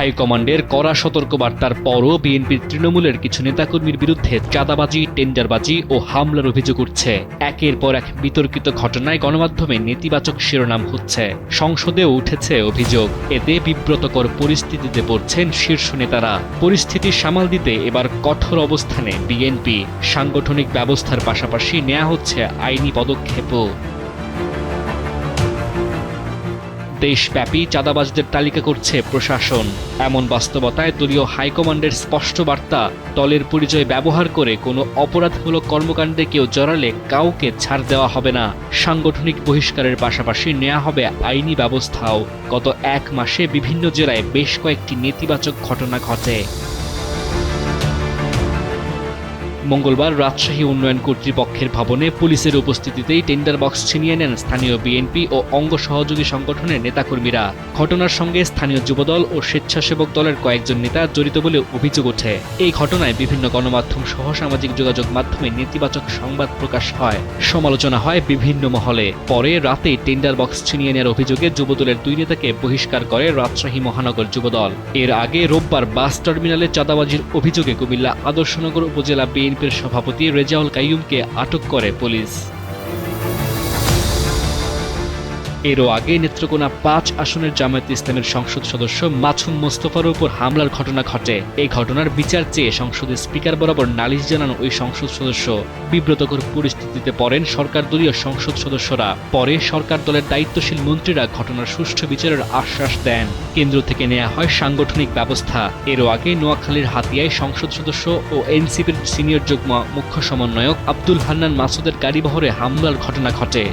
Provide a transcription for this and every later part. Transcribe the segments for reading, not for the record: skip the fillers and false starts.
হাইকমান্ডের কড়া সতর্কবার্তার পরও বিএনপির তৃণমূলের কিছু নেতাকর্মীর বিরুদ্ধে চাঁদাবাজি, টেন্ডারবাজি ও হামলার অভিযোগ উঠছে। একের পর এক বিতর্কিত ঘটনায় গণমাধ্যমে নেতিবাচক শিরোনাম হচ্ছে, সংসদেও উঠেছে অভিযোগ। এতে বিব্রতকর পরিস্থিতিতে পড়ছেন শীর্ষ নেতারা। পরিস্থিতি সামাল দিতে এবার কঠোর অবস্থানে বিএনপি। সাংগঠনিক ব্যবস্থার পাশাপাশি নেওয়া হচ্ছে আইনি পদক্ষেপও। দেশব্যাপী চাঁদাবাজদের তালিকা করছে প্রশাসন। এমন বাস্তবতায় দলীয় হাইকমান্ডের স্পষ্ট বার্তা, দলের পরিচয় ব্যবহার করে কোনো অপরাধমূলক কর্মকাণ্ডে কেউ জড়ালে কাউকে ছাড় দেওয়া হবে না। সাংগঠনিক বহিষ্কারের পাশাপাশি নেওয়া হবে আইনি ব্যবস্থাও। গত এক মাসে বিভিন্ন জেলায় বেশ কয়েকটি নেতিবাচক ঘটনা ঘটে। মঙ্গলবার রাজশাহী উন্নয়ন কর্তৃপক্ষের ভবনে পুলিশের উপস্থিতিতেই টেন্ডার বক্স ছিনিয়ে নেন স্থানীয় বিএনপি ও অঙ্গ সহযোগী সংগঠনের নেতাকর্মীরা। ঘটনার সঙ্গে স্থানীয় যুবদল ও স্বেচ্ছাসেবক দলের কয়েকজন নেতা জড়িত বলে অভিযোগ ওঠে। এই ঘটনায় বিভিন্ন গণমাধ্যম সহ সামাজিক যোগাযোগ মাধ্যমে নেতিবাচক সংবাদ প্রকাশ হয়, সমালোচনা হয় বিভিন্ন মহলে। পরে রাতে টেন্ডার বক্স ছিনিয়ে নেওয়ার অভিযোগে যুবদলের দুই নেতাকে বহিষ্কার করে রাজশাহী মহানগর যুবদল। এর আগে রোববার বাস টার্মিনালে চাঁদাবাজির অভিযোগে কুমিল্লা আদর্শনগর উপজেলা বিএনপির সভাপতি রেজাউল কাইয়ুমকে আটক করে পুলিশ। এরও আগে নেত্রকোনা ৫ আসনের জামায়াতে ইসলামের সংসদ সদস্য মাছুম মোস্তফার উপর হামলার ঘটনা ঘটে। এই ঘটনার বিচার চেয়ে সংসদের স্পিকার বরাবর নালিশ জানান ওই সংসদ সদস্য। বিব্রতকর পরিস্থিতিতে পড়েন সরকার দলীয় সংসদ সদস্যরা। পরে সরকার দলের দায়িত্বশীল মন্ত্রীরা ঘটনার সুষ্ঠু বিচারের আশ্বাস দেন। কেন্দ্র থেকে নেওয়া হয় সাংগঠনিক ব্যবস্থা। এরও আগে নোয়াখালীর হাতিয়ায় সংসদ সদস্য ও এনসিপির সিনিয়র যুগ্ম মুখ্য সমন্বয়ক আব্দুল হান্নান মাসুদের গাড়িবহরে হামলার ঘটনা ঘটে।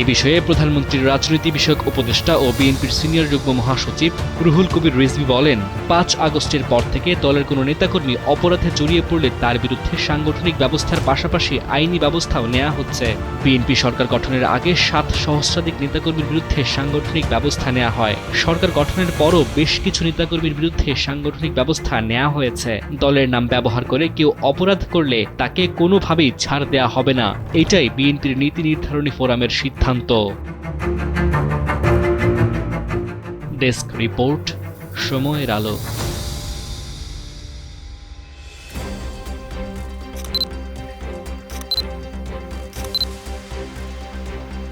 এ বিষয়ে প্রধানমন্ত্রীর রাজনীতি বিষয়ক উপদেষ্টা ও বিএনপির সিনিয়র যুগ্ম মহাসচিব রুহুল কবির রিজভী বলেন, ৫ আগস্টের পর থেকে দলের কোনো নেতাকর্মী অপরাধে জড়িয়ে পড়লে তার বিরুদ্ধে সাংগঠনিক ব্যবস্থার পাশাপাশি আইনি ব্যবস্থাও নেওয়া হচ্ছে। বিএনপি সরকার গঠনের আগে ৭ সহস্রাধিক নেতাকর্মীর বিরুদ্ধে সাংগঠনিক ব্যবস্থা নেওয়া হয়। সরকার গঠনের পরও বেশ কিছু নেতাকর্মীর বিরুদ্ধে সাংগঠনিক ব্যবস্থা নেওয়া হয়েছে। দলের নাম ব্যবহার করে কেউ অপরাধ করলে তাকে কোনোভাবেই ছাড় দেওয়া হবে না। এটাই বিএনপির নীতি নির্ধারণী ফোরামের সিদ্ধান্ত। ডেস্ক রিপোর্ট, সময়ের আলো।